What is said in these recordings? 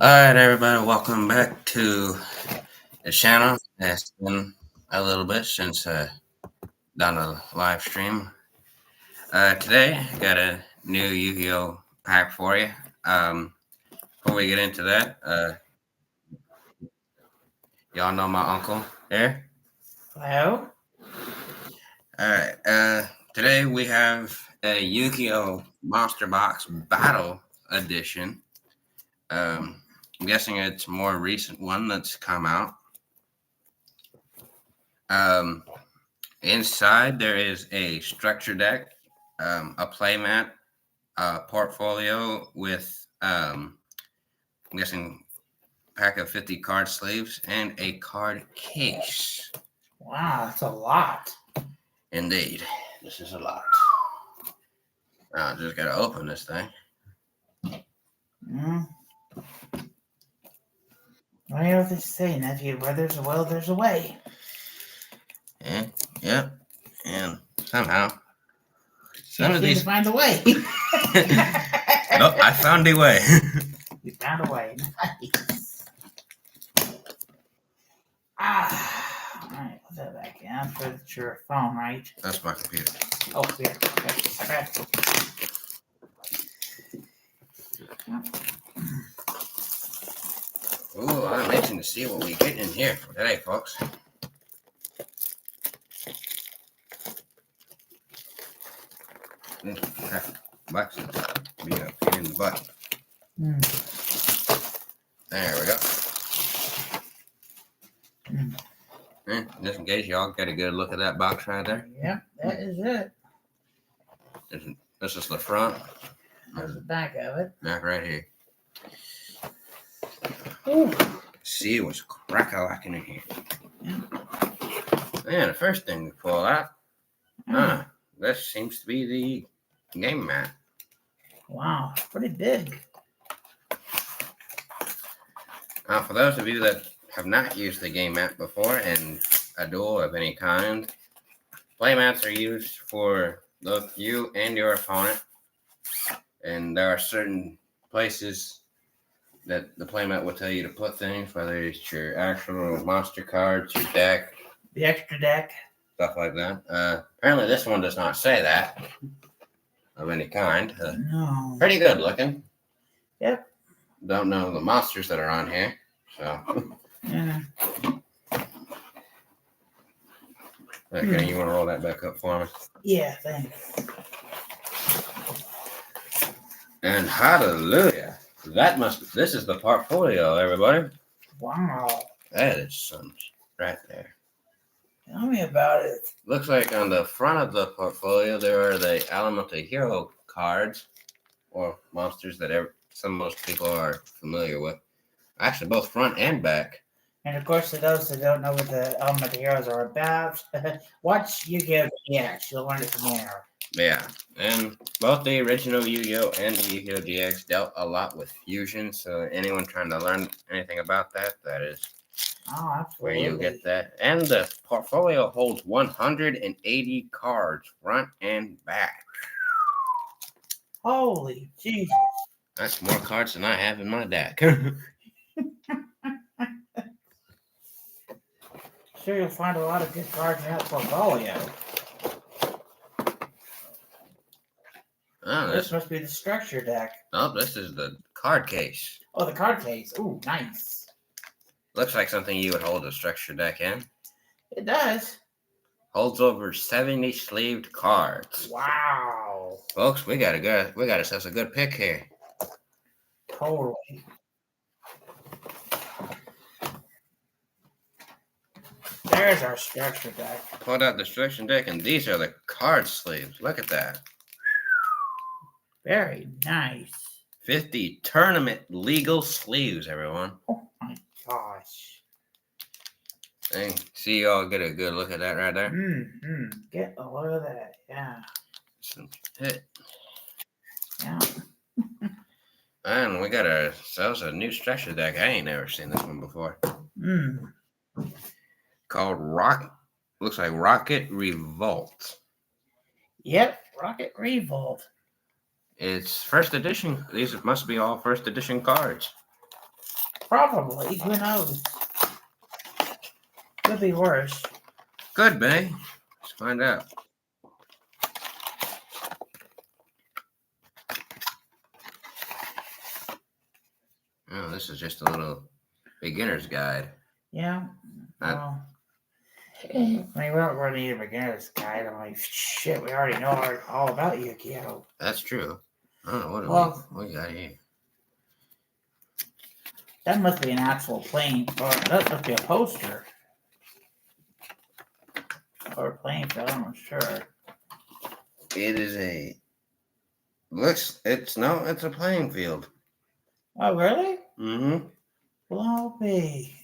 Alright, everybody, welcome back to the channel. It's been a little bit since done a live stream. Today, I got a new Yu-Gi-Oh pack for you. Before we get into that, y'all know my uncle here. Hello? Alright, today we have a Yu-Gi-Oh Monster Box Battle Edition. I'm guessing it's a more recent one that's come out. Inside there is a structure deck, a playmat, a portfolio with I'm guessing pack of 50 card sleeves and a card case. Wow, that's a lot. Indeed, this is a lot. Now I just gotta open this thing. What do you have to say, nephew? Where there's a will, there's a way. Yep. And somehow Some of these find a way. Nope, I found a way. You found a way. Nice. Alright, put that back in. I'm sure that's your phone, right? That's my computer. Oh, here. Okay. Ooh, I'm itching to see what we get in here for today, folks. Box be a pain in the butt. There we go. Just in case y'all get a good look at that box right there. Yep, that is it. This is the front. There's the back of it. Back right here. Ooh. See what's crack-a-lacking in here. Yeah. Man, the first thing we pull out, this seems to be the game mat. Wow, pretty big. Now, for those of you that have not used the game mat before in a duel of any kind, playmats are used for both you and your opponent. And there are certain places that the playmat will tell you to put things, whether it's your actual monster cards, your deck, the extra deck, stuff like that. Apparently, this one does not say that of any kind. No. Pretty good looking. Yep. Don't know the monsters that are on here, so. Yeah. Okay, you want to roll that back up for me? Yeah, thanks. And hallelujah. This is the portfolio, everybody. Wow. That is some right there. Tell me about it. Looks like on the front of the portfolio, there are the Elemental Hero cards, or monsters that most people are familiar with. Actually, both front and back. And of course, for those that don't know what the Elemental Heroes are about, watch Yu-Gi-Oh! GX. You'll learn it from there. Yeah, and both the original Yu-Gi-Oh! And the Yu-Gi-Oh! GX dealt a lot with fusion, so anyone trying to learn anything about that is where you get that. And the portfolio holds 180 cards, front and back. Holy Jesus. That's more cards than I have in my deck. Sure, you'll find a lot of good cards in that portfolio. Oh, this must be the structure deck. Oh, this is the card case. Oh, the card case. Ooh, nice. Looks like something you would hold a structure deck in. It does. Holds over 70 sleeved cards. Wow. Folks, we got ourselves a good pick here. Totally. There's our structure deck. Pulled out the structure deck, and these are the card sleeves. Look at that. Very nice. 50 tournament legal sleeves, everyone. Oh my gosh. And see y'all get a good look at that right there. Get a look of that. Yeah. Some hit. Yeah. And we got ourselves a new structure deck. I ain't never seen this one before. Called looks like Rocket Revolt. Yep, Rocket Revolt. It's first edition. These must be all first edition cards. probably. Who knows? Could be worse. Could be. Let's find out. Oh, this is just a little beginner's guide. Yeah. Well, I mean, we don't really need a beginner's guide. I'm like, shit, we already know all about Yu-Gi-Oh! That's true. I don't know Well, what we got here. That must be an actual plane, or that must be a poster. Or a plane field, I'm not sure. It is it's a playing field. Oh, really? Mm-hmm. Floppy.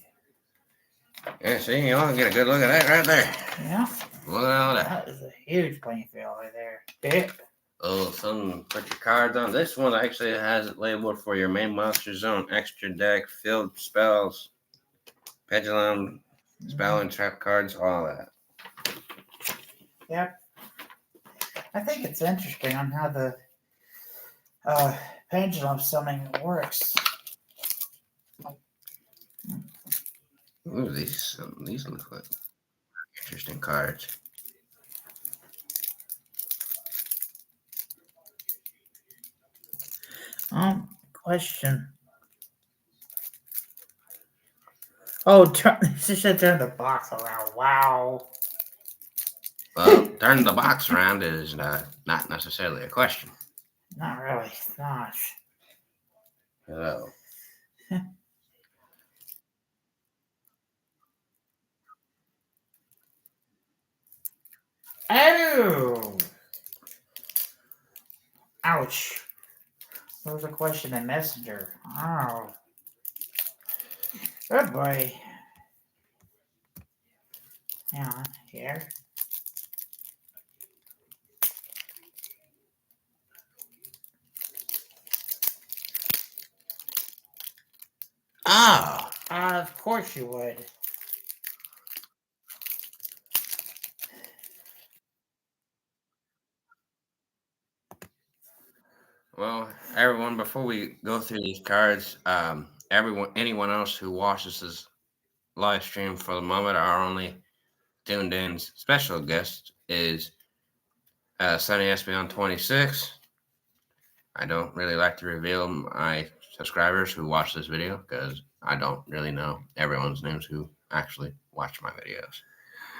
Yeah, see, you all get a good look at that right there. Yeah. Look at all that. That is a huge playing field right there. Big. Oh, some put your cards on. This one actually has it labeled for your main monster zone, extra deck, field spells, pendulum, spell and trap cards, all that. Yep. I think it's interesting on how the pendulum summing works. Ooh, these look like interesting cards. Question. Oh, this should turn the box around. Wow. Well, turning the box around is not necessarily a question. Not really. Not. Hello. Oh! Ouch. There was a question in Messenger. Oh. Good boy. Hang on. Here. Oh. Of course you would. Well, everyone, before we go through these cards, anyone else who watches this live stream for the moment, our only tuned in special guest is Sunny Espion 26. I don't really like to reveal my subscribers who watch this video because I don't really know everyone's names who actually watch my videos.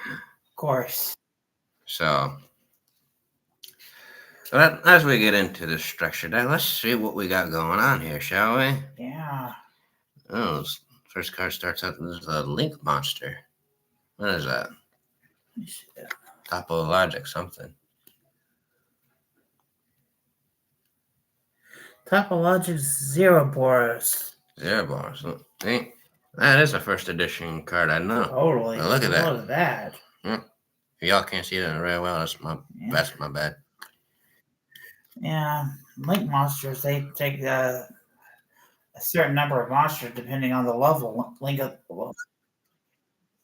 Of course. So as we get into the structure, let's see what we got going on here, shall we? Yeah. Oh, first card starts out with a Link monster. What is that? Topologic something. Topologic Zeroboros. Zeroboros. See, that is a first edition card, I know. Totally. Well, look at that. What is that? Y'all can't see that very well. That's my bad. Yeah. Link monsters, they take a certain number of monsters depending on the level.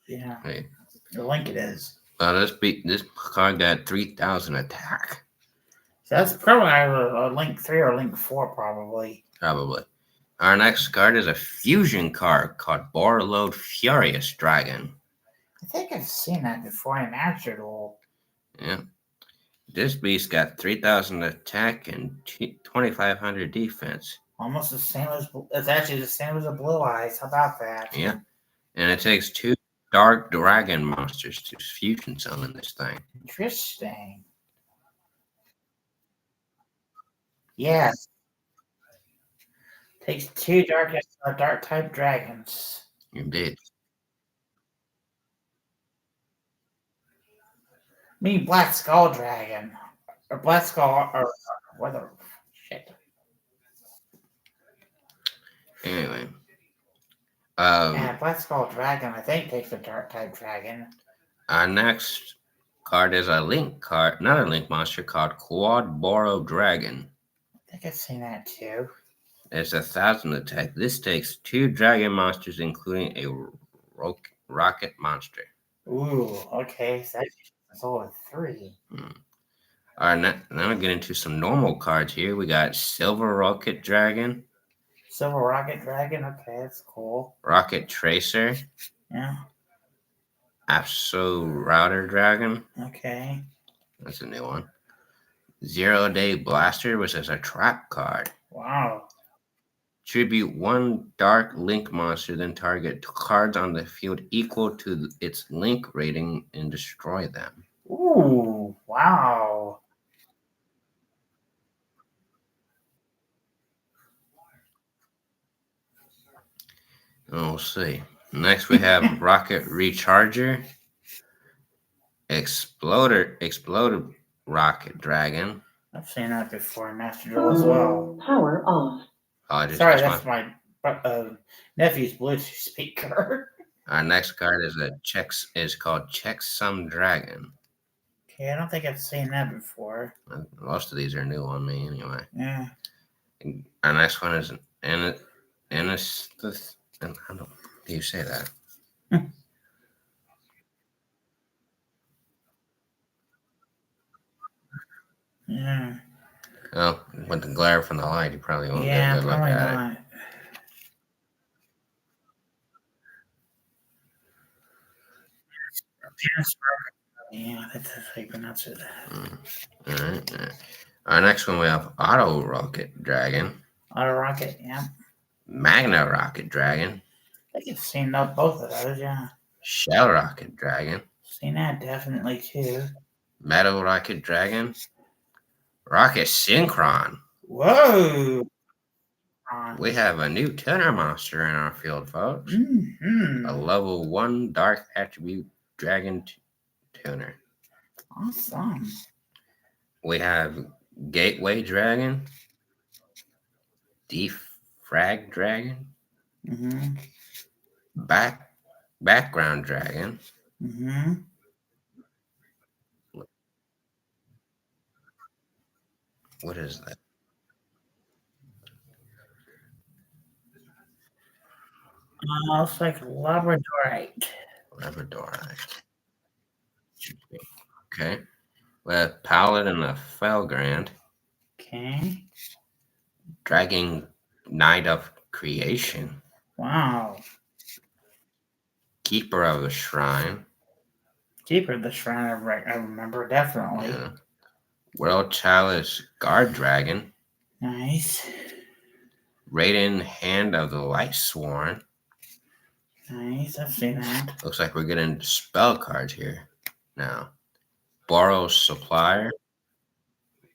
Yeah. Hey. The link it is. This card got 3,000 attack. So that's probably either a Link 3 or Link 4, probably. Probably. Our next card is a fusion card called Borreload Furious Dragon. I think I've seen that before in Master Duel. Yeah. This beast got 3,000 attack and 2,500 defense. Almost the same as, it's actually the same as the Blue Eyes. How about that? Yeah. And it takes 2 Dark Dragon monsters to fusion summon this thing. Interesting. Yes. Takes 2 dark type dragons. Indeed. I mean Black Skull Dragon. Or Black Skull or whether shit. Anyway. Yeah, Black Skull Dragon, I think, takes a dark type dragon. Our next card is a Link card, another Link monster called Quad Boro Dragon. I think I've seen that too. It's 1,000 attack. This takes 2 dragon monsters, including a rocket monster. Ooh, okay. So that's only 3. All right, now we get into some normal cards here. We got Silver Rocket Dragon. Silver Rocket Dragon. Okay, that's cool. Rocket Tracer. Yeah. Absol Router Dragon. Okay. That's a new one. 0 Day Blaster, which is a trap card. Wow. Tribute one Dark Link monster, then target cards on the field equal to its Link rating and destroy them. Ooh. Wow. We'll see. Next, we have Rocket Recharger, Exploded Rocket Dragon. I've seen that before in Master Duel as well. Power off. Oh, I just Sorry, touched that's my nephew's Bluetooth speaker. Our next card is called Checksum Dragon. Okay, I don't think I've seen that before. Most of these are new on me anyway. Yeah. Our next one is how do you say that? Yeah. Oh, with the glare from the light, you probably won't get a Yeah, good look probably at it. not. Yeah, that's how you pronounce it. All right. Our next one we have Auto Rocket Dragon, Auto Rocket, yeah. Magna Rocket Dragon, I think I've seen both of those, yeah. Shell Rocket Dragon, Seen that definitely too. Metal Rocket Dragon, Rocket Synchron. Whoa! We have a new tuner monster in our field, folks. Mm-hmm. A level 1 Dark Attribute Dragon tuner. Awesome. We have Gateway Dragon, Defrag Dragon, Mm-hmm. Background Dragon, Mm-hmm. what is that? Looks like Labradorite. Labradorite. Okay. We have Paladin of Felgrand, Okay. Dragon Knight of Creation, Wow. Keeper of the Shrine, Keeper of the Shrine, I remember definitely. yeah. World Chalice Guard Dragon, Nice. Raiden Hand of the Light Sworn. Nice. I've seen that. Looks like we're getting spell cards here now. Borrow Supplier,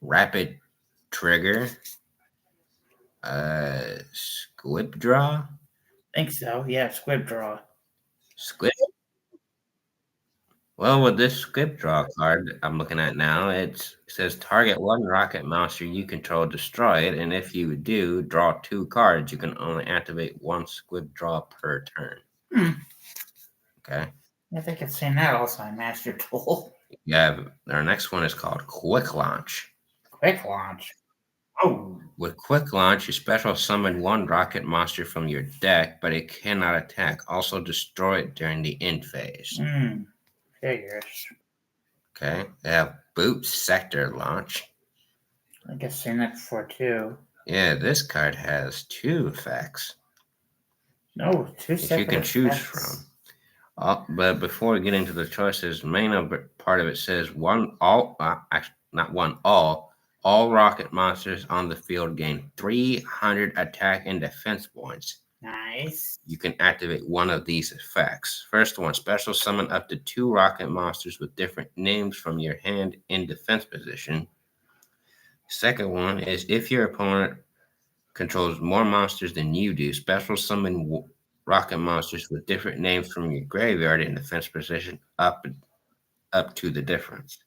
Rapid Trigger, Squib Draw. Think so. Yeah, Squib Draw. Squib. Well, with this Squib Draw card I'm looking at now, it says target one rocket monster you control, destroy it, and if you do, draw 2 cards. You can only activate 1 Squib Draw per turn. Okay. I think I've seen that also in Master Duel. Yeah, our next one is called Quick Launch. Quick Launch. Oh. With Quick Launch, you special summon 1 rocket monster from your deck, but it cannot attack. Also destroy it during the end phase. Figures. Okay. They have Boot Sector Launch. I think I've seen that before too. Yeah, this card has 2 effects. No, 2 If you can choose from. But before we get into the choices, main part of it says all rocket monsters on the field gain 300 attack and defense points. Nice. You can activate one of these effects. First one, special summon up to 2 rocket monsters with different names from your hand in defense position. Second one is if your opponent controls more monsters than you do, special summon rocket monsters with different names from your graveyard in defense position up to the difference.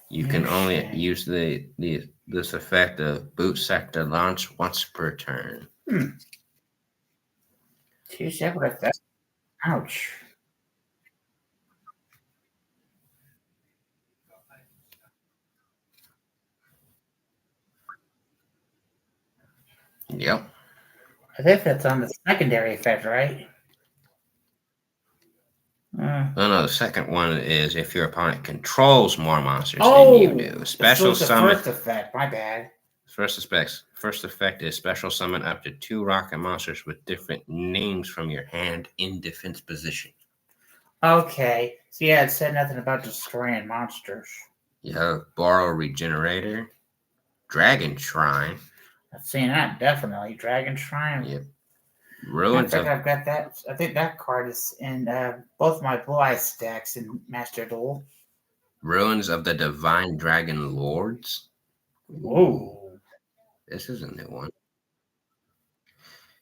You can only use this effect of Boot Sector Launch once per turn. 2 separate effects. Ouch. Yep. I think that's on the secondary effect, right? No, the second one is if your opponent controls more monsters than you do. Special the summon. first effect. My bad. First effect is special summon up to 2 rocket monsters with different names from your hand in defense position. Okay. So yeah, it said nothing about destroying monsters. You have Borrow Regenerator, Dragon Shrine. I've seen that, definitely. Dragon Shrine. Yep. In Ruins fact, of I've got that. I think that card is in both my Blue Eye stacks in Master Duel. Ruins of the Divine Dragon Lords. Whoa. This is a new one.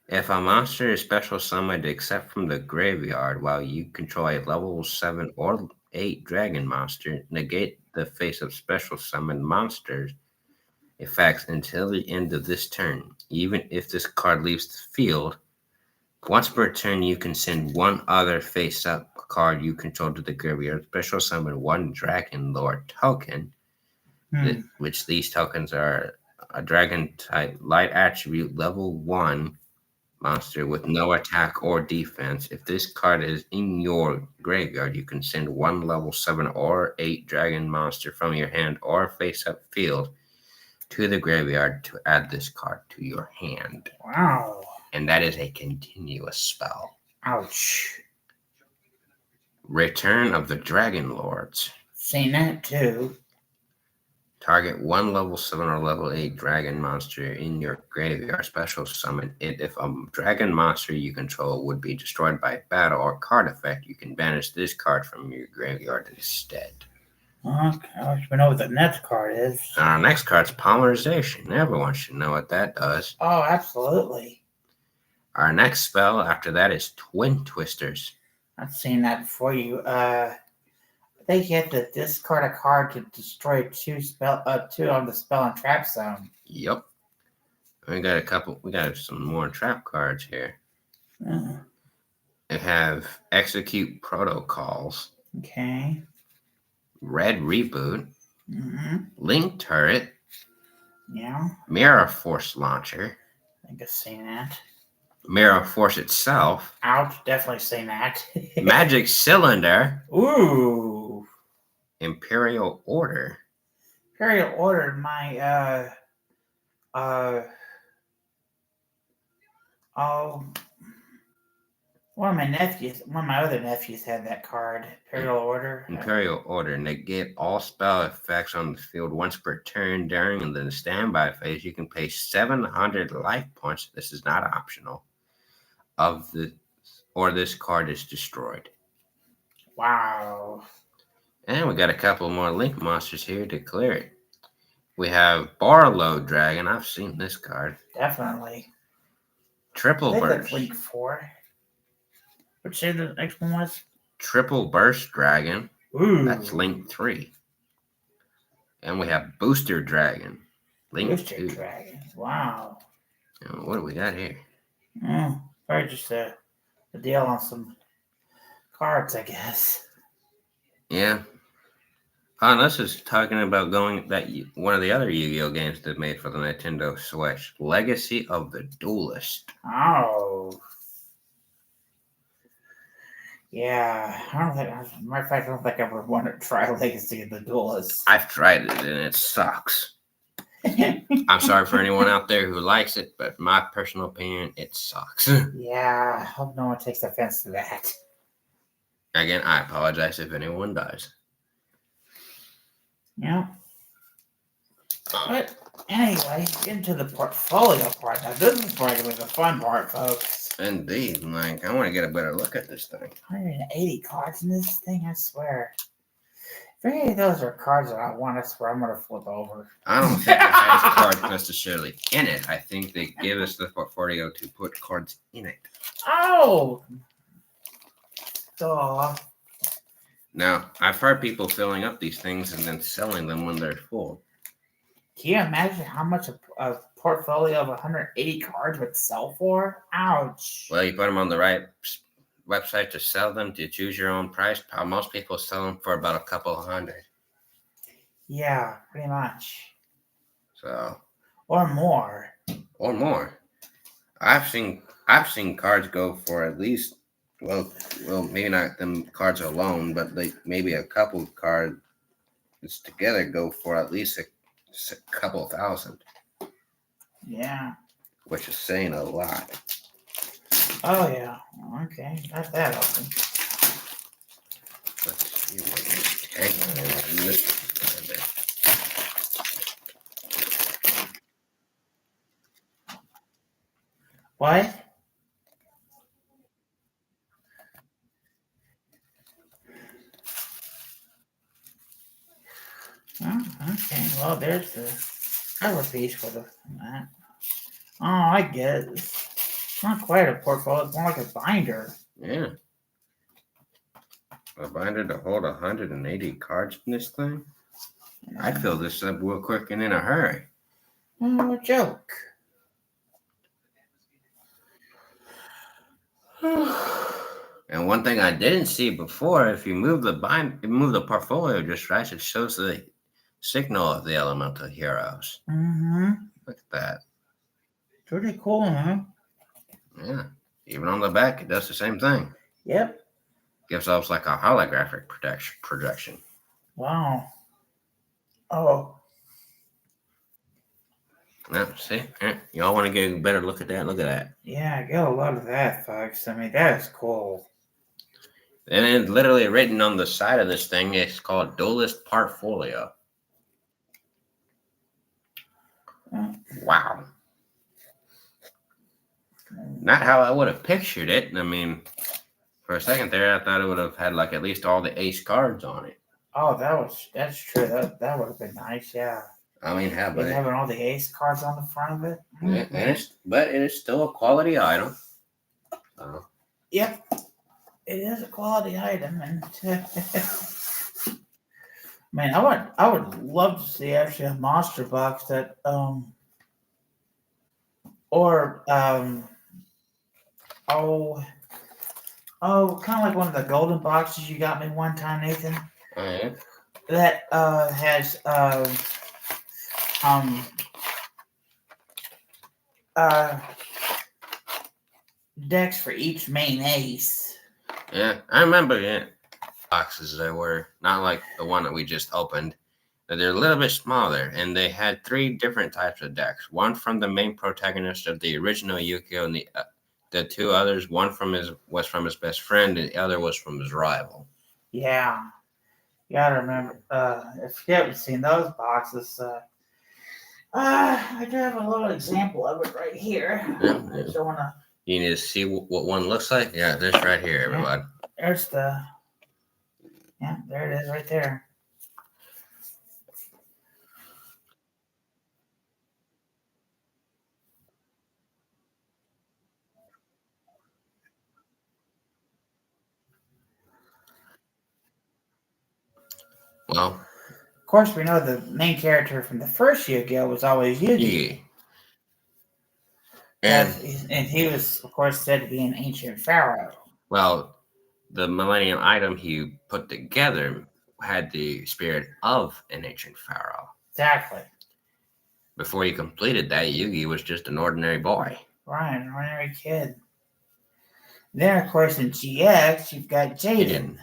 If a monster is special summoned except from the graveyard while you control a level 7 or 8 dragon monster, negate the face of special summoned monsters effects until the end of this turn. Even if this card leaves the field, once per turn you can send one other face-up card you control to the graveyard. Special summon 1 Dragon Lord token, which these tokens are a dragon type light attribute level 1 monster with no attack or defense. If this card is in your graveyard, you can send 1 level 7 or 8 dragon monster from your hand or face-up field to the graveyard to add this card to your hand. Wow. And that is a continuous spell. Ouch. Return of the Dragon Lords. Seen that too. Target 1 level 7 or level 8 dragon monster in your graveyard. Special summon it. If a dragon monster you control would be destroyed by battle or card effect, you can banish this card from your graveyard instead. Okay, we know what the next card is. Our next card's Polymerization. Everyone should know what that does. Oh, absolutely. Our next spell after that is Twin Twisters. I've seen that before you. They get to discard a card to destroy 2 on the spell and trap zone. Yep. We got some more trap cards here. They have Execute Protocols. Okay. Red Reboot. Link Turret. Yeah. Mirror Force Launcher. I think I've seen that. Mirror Force itself. Ouch, definitely seen that. Magic Cylinder. Ooh. Imperial Order. Imperial Order, my one of my other nephews had that card. Imperial Order. Imperial Order. Negate all spell effects on the field once per turn. During the standby phase, you can pay 700 life points. This is not optional. Or this card is destroyed. Wow. And we got a couple more Link monsters here to clear it. We have Barlow Dragon. I've seen this card. Definitely. Triple Burst. Link 4. What'd you say the next one was? Triple Burst Dragon. Ooh. That's Link 3. And we have Booster Dragon. Link Booster 2. Dragon. Wow. And what do we got here? Probably just a deal on some cards, I guess. Yeah. This is talking about one of the other Yu-Gi-Oh games that made for the Nintendo Switch, Legacy of the Duelist. Oh. Yeah, matter of fact, I don't think I ever wanted to try Legacy of the Duelist. I've tried it and it sucks. I'm sorry for anyone out there who likes it, but my personal opinion, it sucks. Yeah, I hope no one takes offense to that. Again, I apologize if anyone does. Yeah. But anyway, into the portfolio part. Now, this is probably the fun part, folks. Indeed, Mike. I want to get a better look at this thing. 180 cards in this thing, I swear. If any of those are cards that I want, I swear I'm going to flip over. I don't think it has cards necessarily in it. I think they give us the portfolio to put cards in it. Oh! Duh. Now, I've heard people filling up these things and then selling them when they're full. Can you imagine how much a portfolio of 180 cards would sell for? Ouch. Well, you put them on the right website to sell them, to choose your own price. Most people sell them for about a couple hundred. Yeah, pretty much. So. Or more. Or more. I've seen cards go for at least, well, maybe not them cards alone, but maybe a couple cards together go for at least a couple thousand. Yeah. which is saying a lot. Oh yeah. Okay. Got that open. Let's see what tag in this. What? Oh, okay. Well, there's the cover piece for that. Oh, I get it. It's not quite a portfolio. It's more like a binder. Yeah. A binder to hold 180 cards in this thing? I'd fill this up real quick and in a hurry. Oh, joke. And one thing I didn't see before, if you move the portfolio just right, it shows the signal of the elemental heroes. Mm-hmm. Look at that. Pretty cool, huh? Yeah. Even on the back, it does the same thing. Yep. Gives off like a holographic projection. Wow. Oh. Yeah, see? Yeah. Y'all want to get a better look at that? Look at that. Yeah, I get a lot of that, folks. I mean, that is cool. And then literally written on the side of this thing, it's called Duelist Portfolio. Wow. Not how I would have pictured it. I mean, for a second there, I thought it would have had like at least all the ace cards on it. Oh, that's true. That would have been nice, yeah. I mean, how But about having all the ace cards on the front of it. yeah, but it is still a quality item. Yep. It is a quality item, and man, I would love to see actually a monster box that or oh kind of like one of the golden boxes you got me one time, Nathan. Oh, yeah. That has decks for each main ace. Yeah, I remember. Yeah, boxes they were not like the one that we just opened. But they're a little bit smaller, and they had 3 different types of decks. One from the main protagonist of the original Yu-Gi-Oh, and the 2 others. One was from his best friend, and the other was from his rival. Yeah, you gotta remember. If you haven't seen those boxes, I do have a little example of it right here. Yeah. If you wanna. You need to see what one looks like. Yeah, this right here, everybody. There's the. Yeah, there it is, right there. Well, of course, we know the main character from the first Yu-Gi-Oh was always Yugi. And he was, of course, said to be an ancient pharaoh. Well, the Millennium item he put together had the spirit of an ancient pharaoh. Exactly. Before he completed that, Yugi was just an ordinary boy. Right, an ordinary kid. Then, of course, in GX, you've got Jaden.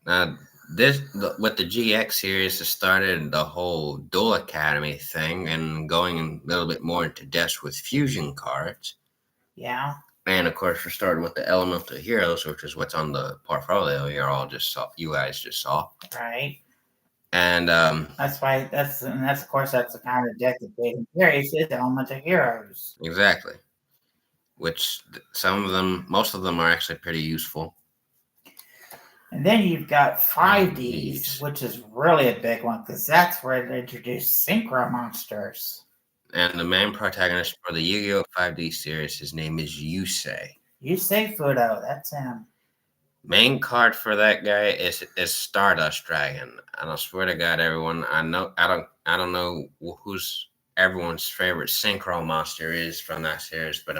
Now, with the GX series, it started the whole Duel Academy thing and going a little bit more into depth with fusion cards. Yeah. And of course, we started with the Elemental Heroes, which is what's on the portfolio you guys just saw. Right. And that's why that's of course that's the kind of deck that Jaden carries is Elemental Heroes. Exactly. Which most of them are actually pretty useful. And then you've got 5Ds, which is really a big one because that's where they introduced Synchro Monsters. And the main protagonist for the Yu-Gi-Oh! 5D series, his name is Yusei. Yusei Fudo, that's him. Main card for that guy is Stardust Dragon. And I swear to God, everyone, I don't know who's everyone's favorite Synchro monster is from that series, but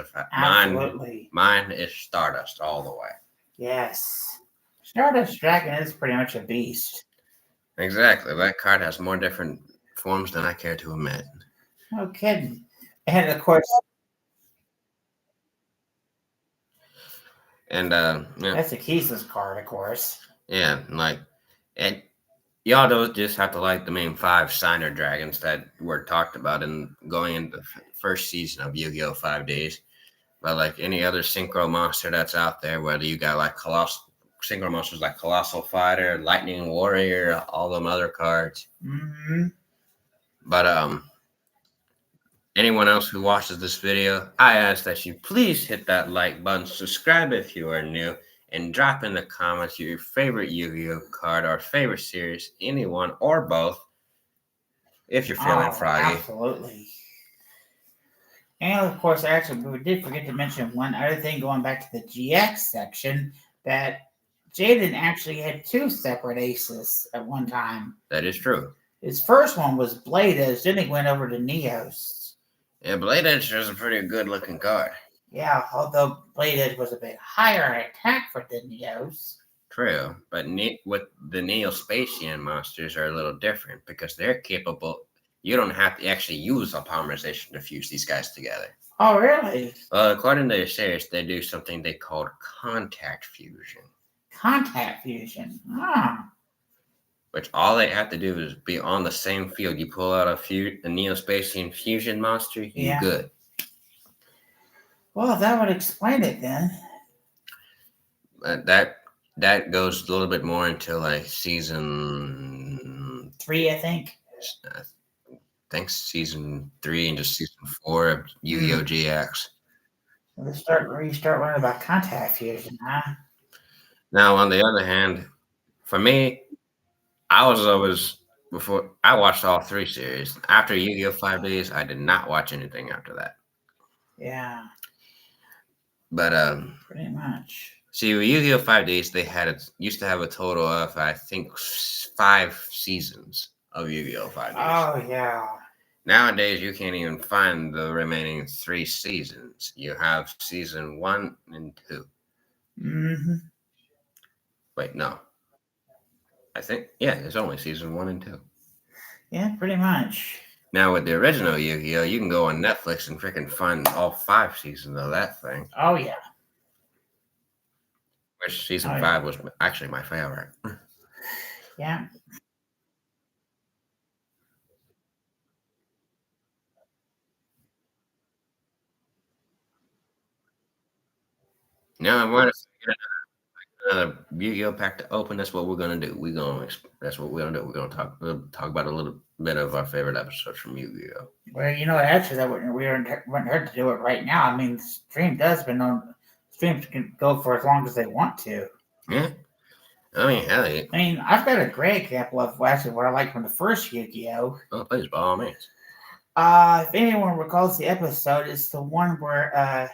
mine is Stardust all the way. Yes. Stardust Dragon is pretty much a beast. Exactly. That card has more different forms than I care to admit. No kidding. And of course, and that's a Keeseless card, of course. Yeah, like, and y'all don't just have to like the main 5 Signer Dragons that were talked about in going into the first season of Yu-Gi-Oh! 5Ds. But like any other synchro monster that's out there, whether you got like synchro monsters like Colossal Fighter, Lightning Warrior, all them other cards. Mm-hmm. But anyone else who watches this video, I ask that you please hit that like button, subscribe if you are new, and drop in the comments your favorite Yu-Gi-Oh card or favorite series, anyone or both, if you're feeling froggy. Absolutely. And of course, actually, we did forget to mention one other thing going back to the GX section, that Jaden actually had 2 separate aces at one time. That is true. His first one was Blade Edge, then he went over to Neos. Yeah, Blade Edge is a pretty good looking card. Yeah, although Blade Edge was a bit higher attack for the Neos. True, but with the Neo-Spacian monsters are a little different because they're capable. You don't have to actually use a polymerization to fuse these guys together. Oh, really? According to the series, they do something they called contact fusion. Contact fusion. Ah. Which all they have to do is be on the same field. You pull out a Neo-Spacian fusion monster, you're good. Well, that would explain it then. That goes a little bit more into like season 3, I think. I think season 3 into season 4 of Yu-Gi-Oh! GX. You start learning about contact fusion, huh? Now, on the other hand, for me, I watched all 3 series. After Yu-Gi-Oh! 5Ds, I did not watch anything after that. Yeah. But pretty much. See, with Yu-Gi-Oh! 5Ds, they used to have a total of, I think, 5 seasons of Yu-Gi-Oh! 5Ds. Oh, yeah. Nowadays, you can't even find the remaining 3 seasons. You have season 1 and 2. Mm-hmm. Wait, no. I think, yeah, it's only season 1 and 2. Yeah, pretty much. Now, with the original Yu-Gi-Oh!, you can go on Netflix and freaking find all 5 seasons of that thing. Oh, yeah. Which season 5 was actually my favorite. Yeah. Now, I want to get another Yu-Gi-Oh! Pack to open. That's what we're gonna do. That's what we're gonna do. We'll talk about a little bit of our favorite episodes from Yu-Gi-Oh! Well, actually, that we wouldn't hurt to do it right now. I mean, the stream does been on. Streams can go for as long as they want to. Yeah. I mean, hell yeah. I mean, I've got a great example of actually what I like from the first Yu-Gi-Oh! Oh, please, by all means. If anyone recalls the episode, it's the one where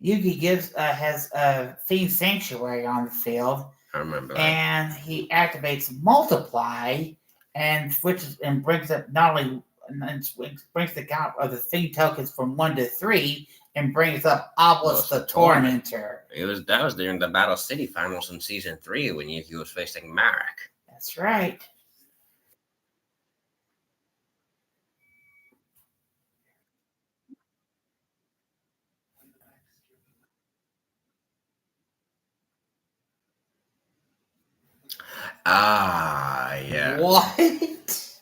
Yugi has a Fiend Sanctuary on the field. I remember that. And he activates Multiply and switches and brings up brings the count of the Fiend tokens from 1 to 3 and brings up Obelisk the Tormentor. That was during the Battle City finals in season 3 when Yugi was facing Marek. That's right. Ah, yeah. What?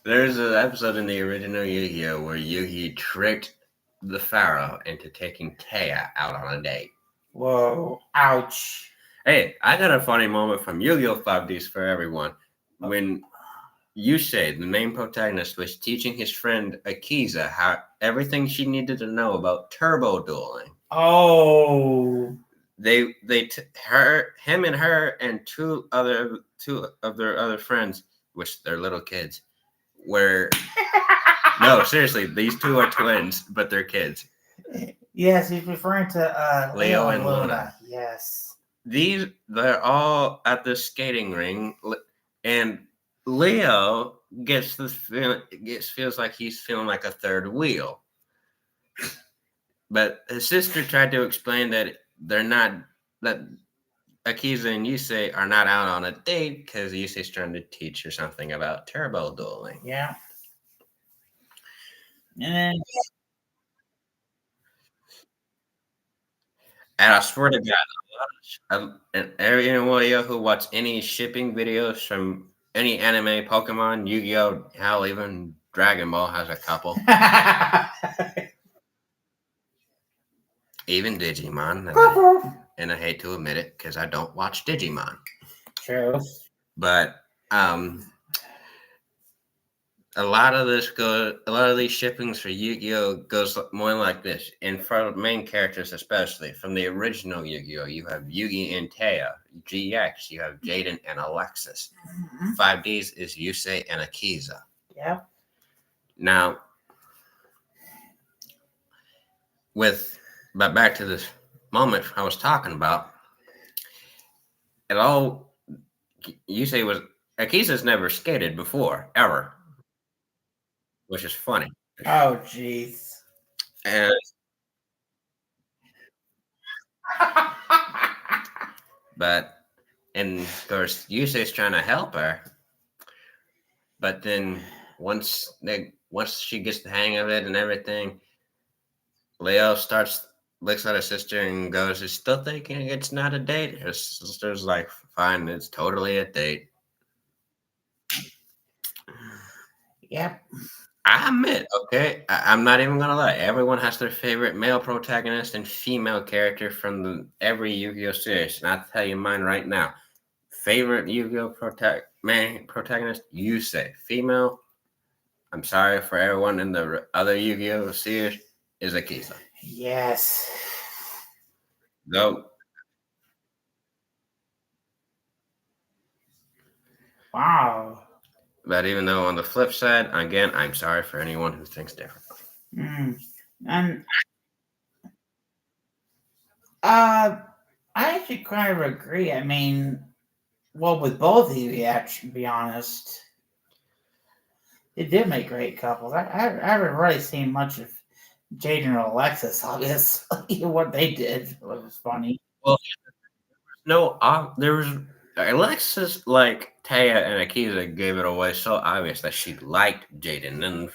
There's an episode in the original Yu-Gi-Oh! Where Yugi tricked the Pharaoh into taking Taya out on a date. Whoa. Ouch. Hey, I got a funny moment from Yu-Gi-Oh! 5Ds for everyone. When Yusei, the main protagonist, was teaching his friend Akiza everything she needed to know about turbo dueling. Oh. Him and her and two of their other friends, which they're little kids, were no, seriously, these 2 are twins, but they're kids. Yes, he's referring to Leo and Luna. Yes. They're all at the skating ring, and Leo feels like he's feeling like a third wheel. But his sister tried to explain that that Akiza and Yusei are not out on a date because Yusei's trying to teach her something about turbo dueling. Yeah. And I swear to God, And anyone who watch any shipping videos from any anime, Pokemon, Yu-Gi-Oh, hell, even Dragon Ball has a couple. Even Digimon, and I hate to admit it because I don't watch Digimon. True. But a lot of these shippings for Yu-Gi-Oh goes more like this. And for main characters, especially from the original Yu-Gi-Oh, you have Yugi and Taya. GX, you have Jaden and Alexis. 5Ds is Yusei and Akiza. Yeah. Now, but back to this moment I was talking about, it all Yusei was Akiza's never skated before, ever. Which is funny. Oh, jeez. And of course, Yusei's trying to help her, but then once she gets the hang of it and everything, Leo looks at her sister and goes, "Is still thinking it's not a date?" Her sister's like, "Fine, it's totally a date." Yep. I admit, okay, I'm not even gonna lie. Everyone has their favorite male protagonist and female character from every Yu-Gi-Oh series, and I'll tell you mine right now. Favorite Yu-Gi-Oh protagonist, Yusei. Female, I'm sorry for everyone in the other Yu-Gi-Oh series, is Akiza. Yes. No. Wow. But even though on the flip side, again, I'm sorry for anyone who thinks differently. And I actually kind of agree. I mean, well, with both of you, actually, to be honest, they did make great couples. I haven't really seen much of Jaden and Alexis, obviously. What they did was funny. Well, there was Alexis, like Taya and Akiza, gave it away so obvious that she liked Jaden, and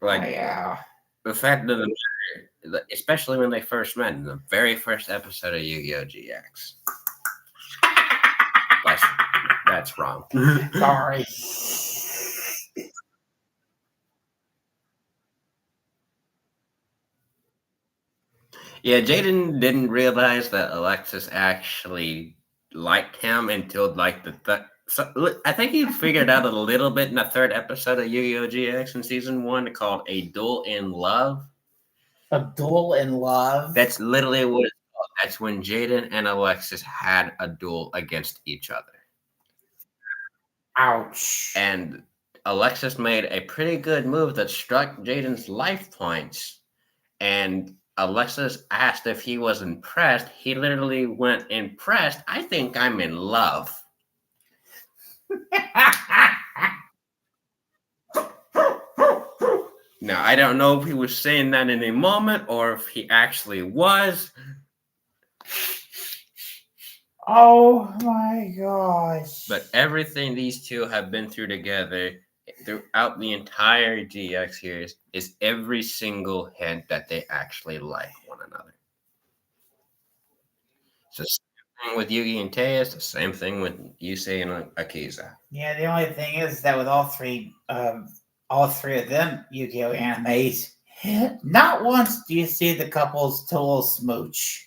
like yeah, the fact of the matter, especially when they first met in the very first episode of Yu-Gi-Oh GX. That's wrong. Sorry. Yeah, Jaden didn't realize that Alexis actually liked him until like I think he figured out a little bit in the third episode of Yu-Gi-Oh! GX in season 1 called A Duel in Love. A duel in love? That's literally what it's called. That's when Jaden and Alexis had a duel against each other. Ouch. And Alexis made a pretty good move that struck Jaden's life points. And Alexis asked if he was impressed. He literally went, "Impressed? I think I'm in love." Now, I don't know if he was saying that in a moment or if he actually was. Oh my gosh. But everything these two have been through together throughout the entire GX series is every single hint that they actually like one another. It's the same thing with Yugi and Taya. It's the same thing with Yusei and Akiza. Yeah, the only thing is that with all three of them Yu-Gi-Oh animes, not once do you see the couples total smooch.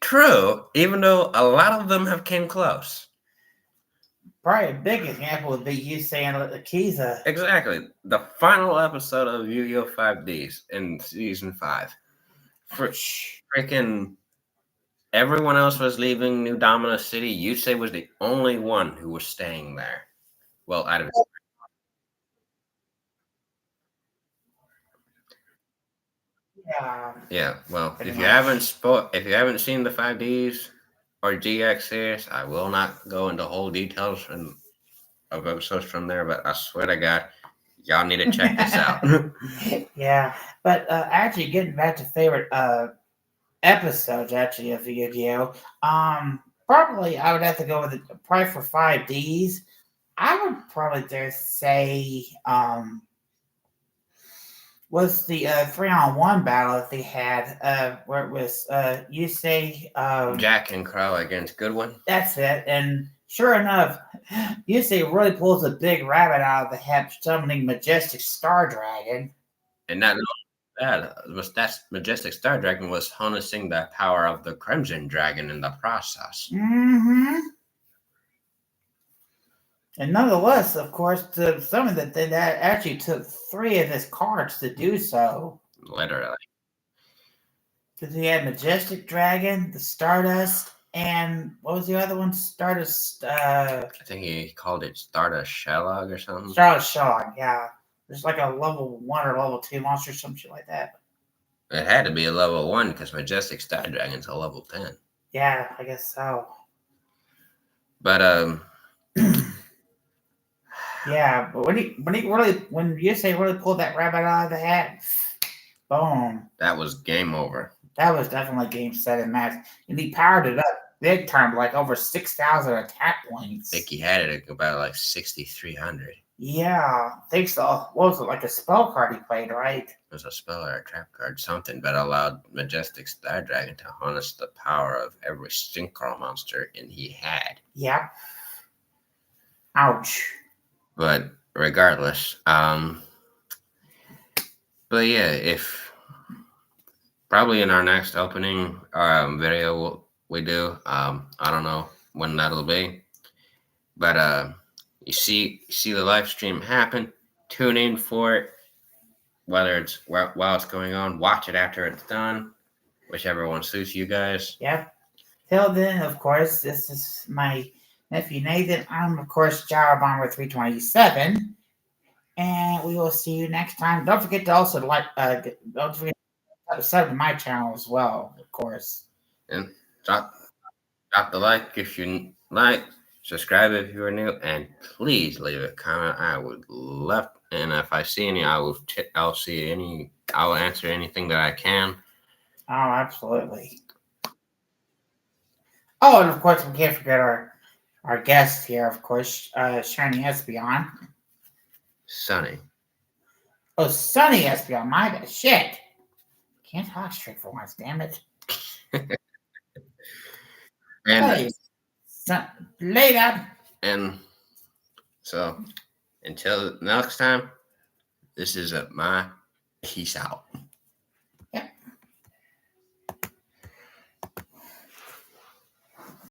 True, even though a lot of them have came close. Probably a big example would be Yusei and Akiza. Exactly. The final episode of Yu-Gi-Oh! 5Ds in season 5. Freaking everyone else was leaving New Domino City. Yusei was the only one who was staying there. Well, out of his Yeah, well, if you haven't seen the 5Ds or GX series, I will not go into whole details of episodes from there, but I swear to God, y'all need to check this out. Yeah, but actually, getting back to favorite episodes actually of Yu-Gi-Oh, probably I would have to go with probably for 5Ds. I would probably dare say was the 3-on-1 battle that they had, where it was Yusei. Jack and Crow against Goodwin. That's it. And sure enough, Yusei really pulls a big rabbit out of the hat, summoning Majestic Star Dragon. And not only that Majestic Star Dragon was harnessing the power of the Crimson Dragon in the process. Mm-hmm. And nonetheless, of course, to summon that actually took 3 of his cards to do so. Literally. Because he had Majestic Dragon, the Stardust, and what was the other one? Stardust. I think he called it Stardust Shellog or something. Stardust Shog, yeah. There's like a level 1 or level 2 monster, some shit like that. It had to be a level 1 because Majestic Star Dragon's a level 10. Yeah, I guess so. But yeah, but when Yusei really pulled that rabbit out of the hat, boom. That was game over. That was definitely game, set, and match. And he powered it up big time, like over 6,000 attack points. I think he had it at about like 6,300. Yeah, thanks to, what was it, like a spell card he played, right? It was a spell or a trap card, something, but allowed Majestic Star Dragon to harness the power of every synchro monster he had. Yep. Ouch. But regardless, but yeah, if probably in our next opening video we do, I don't know when that'll be, but you see the live stream happen, tune in for it, whether it's while it's going on, watch it after it's done, whichever one suits you guys. Yep. Till then, of course, this is my nephew Nathan. I'm, of course, Gyro Bomber 327. And we will see you next time. Don't forget to also don't forget to sub to my channel as well, of course. And drop the like if you like, subscribe if you are new, and please leave a comment. I would love, and if I see any, I'll answer anything that I can. Oh, absolutely. Oh, and of course, we can't forget our guest here, of course, Shiny Espeon. Sunny. Oh, Sunny Espeon, my bad. Shit. Can't talk straight for once, damn it. And later. And so until next time, this is my peace out.